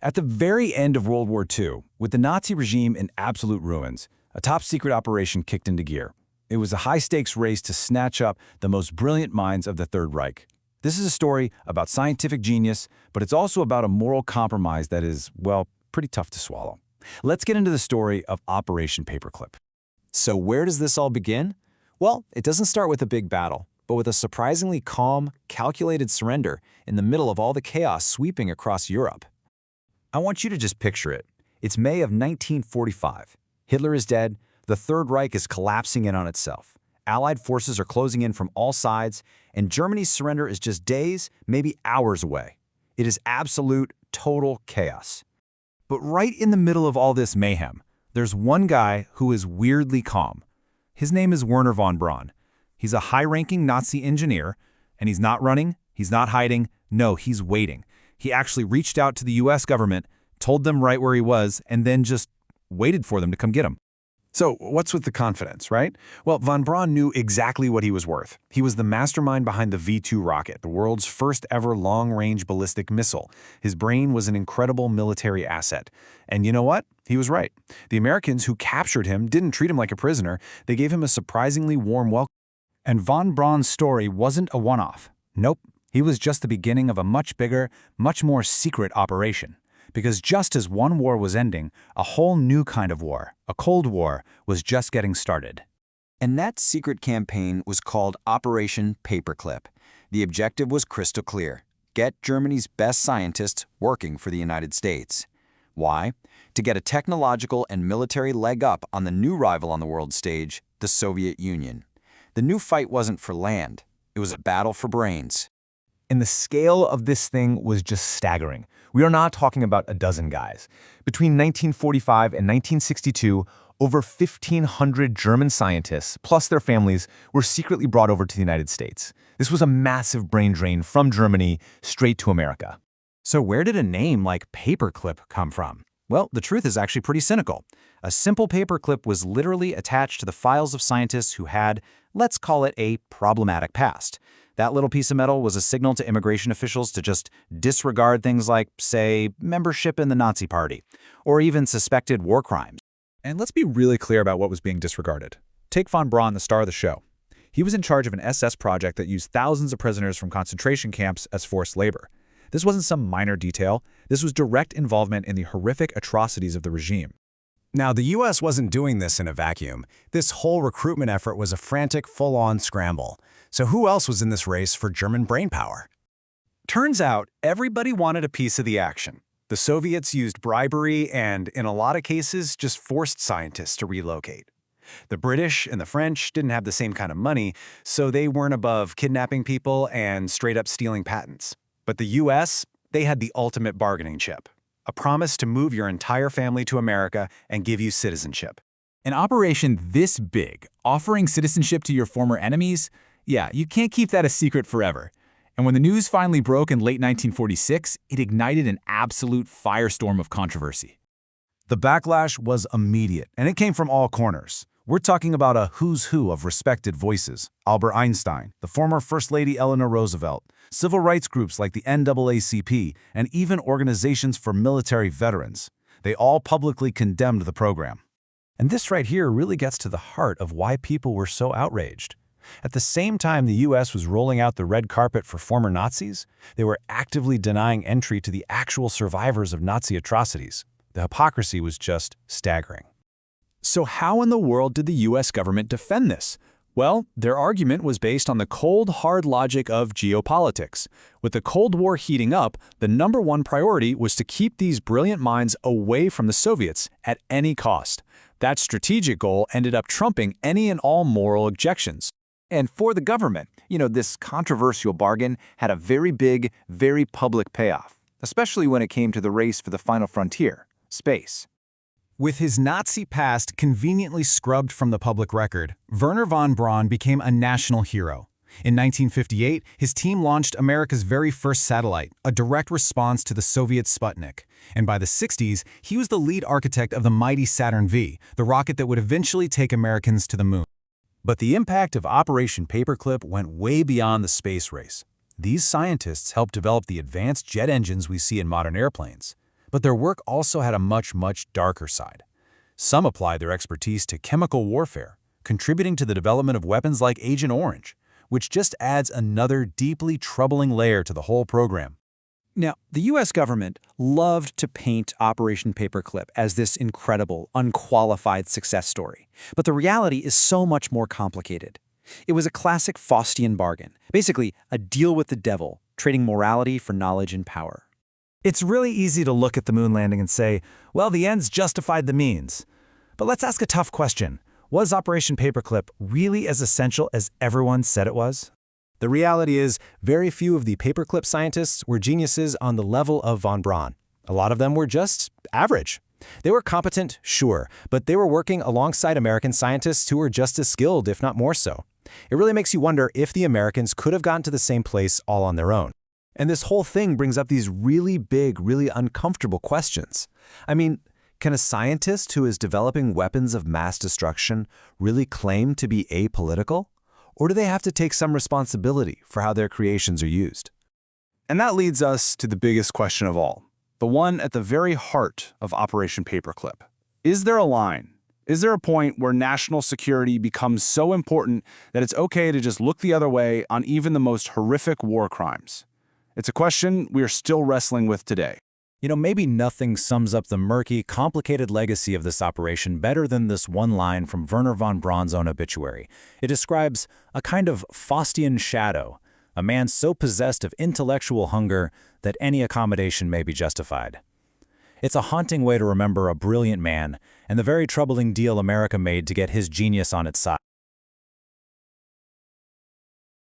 At the very end of World War II, with the Nazi regime in absolute ruins, a top-secret operation kicked into gear. It was a high-stakes race to snatch up the most brilliant minds of the Third Reich. This is a story about scientific genius, but it's also about a moral compromise that is, well, pretty tough to swallow. Let's get into the story of Operation Paperclip. So where does this all begin? Well, it doesn't start with a big battle, but with a surprisingly calm, calculated surrender in the middle of all the chaos sweeping across Europe. I want you to just picture it. It's May of 1945. Hitler is dead, the Third Reich is collapsing in on itself. Allied forces are closing in from all sides, and Germany's surrender is just days, maybe hours away. It is absolute, total chaos. But right in the middle of all this mayhem, there's one guy who is weirdly calm. His name is Wernher von Braun. He's a high-ranking Nazi engineer, and he's not running, he's not hiding, no, he's waiting. He actually reached out to the US government, told them right where he was, and then just waited for them to come get him. So what's with the confidence, right? Well, von Braun knew exactly what he was worth. He was the mastermind behind the V-2 rocket, the world's first ever long-range ballistic missile. His brain was an incredible military asset. And you know what? He was right. The Americans who captured him didn't treat him like a prisoner. They gave him a surprisingly warm welcome. And von Braun's story wasn't a one-off. Nope. He was just the beginning of a much bigger, much more secret operation. Because just as one war was ending, a whole new kind of war, a Cold War, was just getting started. And that secret campaign was called Operation Paperclip. The objective was crystal clear: get Germany's best scientists working for the United States. Why? To get a technological and military leg up on the new rival on the world stage, the Soviet Union. The new fight wasn't for land, it was a battle for brains. And the scale of this thing was just staggering. We are not talking about a dozen guys. Between 1945 and 1962, over 1,500 German scientists, plus their families, were secretly brought over to the United States. This was a massive brain drain from Germany straight to America. So where did a name like Paperclip come from? Well, the truth is actually pretty cynical. A simple paperclip was literally attached to the files of scientists who had, let's call it, a problematic past. That little piece of metal was a signal to immigration officials to just disregard things like, say, membership in the Nazi Party, or even suspected war crimes. And let's be really clear about what was being disregarded. Take von Braun, the star of the show. He was in charge of an SS project that used thousands of prisoners from concentration camps as forced labor. This wasn't some minor detail. This was direct involvement in the horrific atrocities of the regime. Now, the U.S. wasn't doing this in a vacuum. This whole recruitment effort was a frantic, full-on scramble. So who else was in this race for German brainpower? Turns out, everybody wanted a piece of the action. The Soviets used bribery and, in a lot of cases, just forced scientists to relocate. The British and the French didn't have the same kind of money, so they weren't above kidnapping people and straight-up stealing patents. But the U.S., they had the ultimate bargaining chip. A promise to move your entire family to America and give you citizenship. An operation this big, offering citizenship to your former enemies? Yeah, you can't keep that a secret forever. And when the news finally broke in late 1946, it ignited an absolute firestorm of controversy. The backlash was immediate, and it came from all corners. We're talking about a who's who of respected voices. Albert Einstein, the former First Lady Eleanor Roosevelt, civil rights groups like the NAACP, and even organizations for military veterans. They all publicly condemned the program. And this right here really gets to the heart of why people were so outraged. At the same time the U.S. was rolling out the red carpet for former Nazis, they were actively denying entry to the actual survivors of Nazi atrocities. The hypocrisy was just staggering. So how in the world did the U.S. government defend this? Well, their argument was based on the cold, hard logic of geopolitics. With the Cold War heating up, the #1 priority was to keep these brilliant minds away from the Soviets at any cost. That strategic goal ended up trumping any and all moral objections. And for the government, this controversial bargain had a very big, very public payoff, especially when it came to the race for the final frontier, space. With his Nazi past conveniently scrubbed from the public record, Wernher von Braun became a national hero. In 1958, his team launched America's very first satellite, a direct response to the Soviet Sputnik. And by the 60s, he was the lead architect of the mighty Saturn V, the rocket that would eventually take Americans to the moon. But the impact of Operation Paperclip went way beyond the space race. These scientists helped develop the advanced jet engines we see in modern airplanes. But their work also had a much darker side. Some applied their expertise to chemical warfare, contributing to the development of weapons like Agent Orange, which just adds another deeply troubling layer to the whole program. Now, the U.S. government loved to paint Operation Paperclip as this incredible, unqualified success story. But the reality is so much more complicated. It was a classic Faustian bargain, basically a deal with the devil, trading morality for knowledge and power. It's really easy to look at the moon landing and say, well, the ends justified the means. But let's ask a tough question. Was Operation Paperclip really as essential as everyone said it was? The reality is, very few of the paperclip scientists were geniuses on the level of von Braun. A lot of them were just average. They were competent, sure, but they were working alongside American scientists who were just as skilled, if not more so. It really makes you wonder if the Americans could have gotten to the same place all on their own. And this whole thing brings up these really big, really uncomfortable questions. I mean, can a scientist who is developing weapons of mass destruction really claim to be apolitical? Or do they have to take some responsibility for how their creations are used? And that leads us to the biggest question of all, the one at the very heart of Operation Paperclip. Is there a line? Is there a point where national security becomes so important that it's okay to just look the other way on even the most horrific war crimes? It's a question we are still wrestling with today. You know, maybe nothing sums up the murky, complicated legacy of this operation better than this one line from Wernher von Braun's own obituary. It describes a kind of Faustian shadow, a man so possessed of intellectual hunger that any accommodation may be justified. It's a haunting way to remember a brilliant man and the very troubling deal America made to get his genius on its side.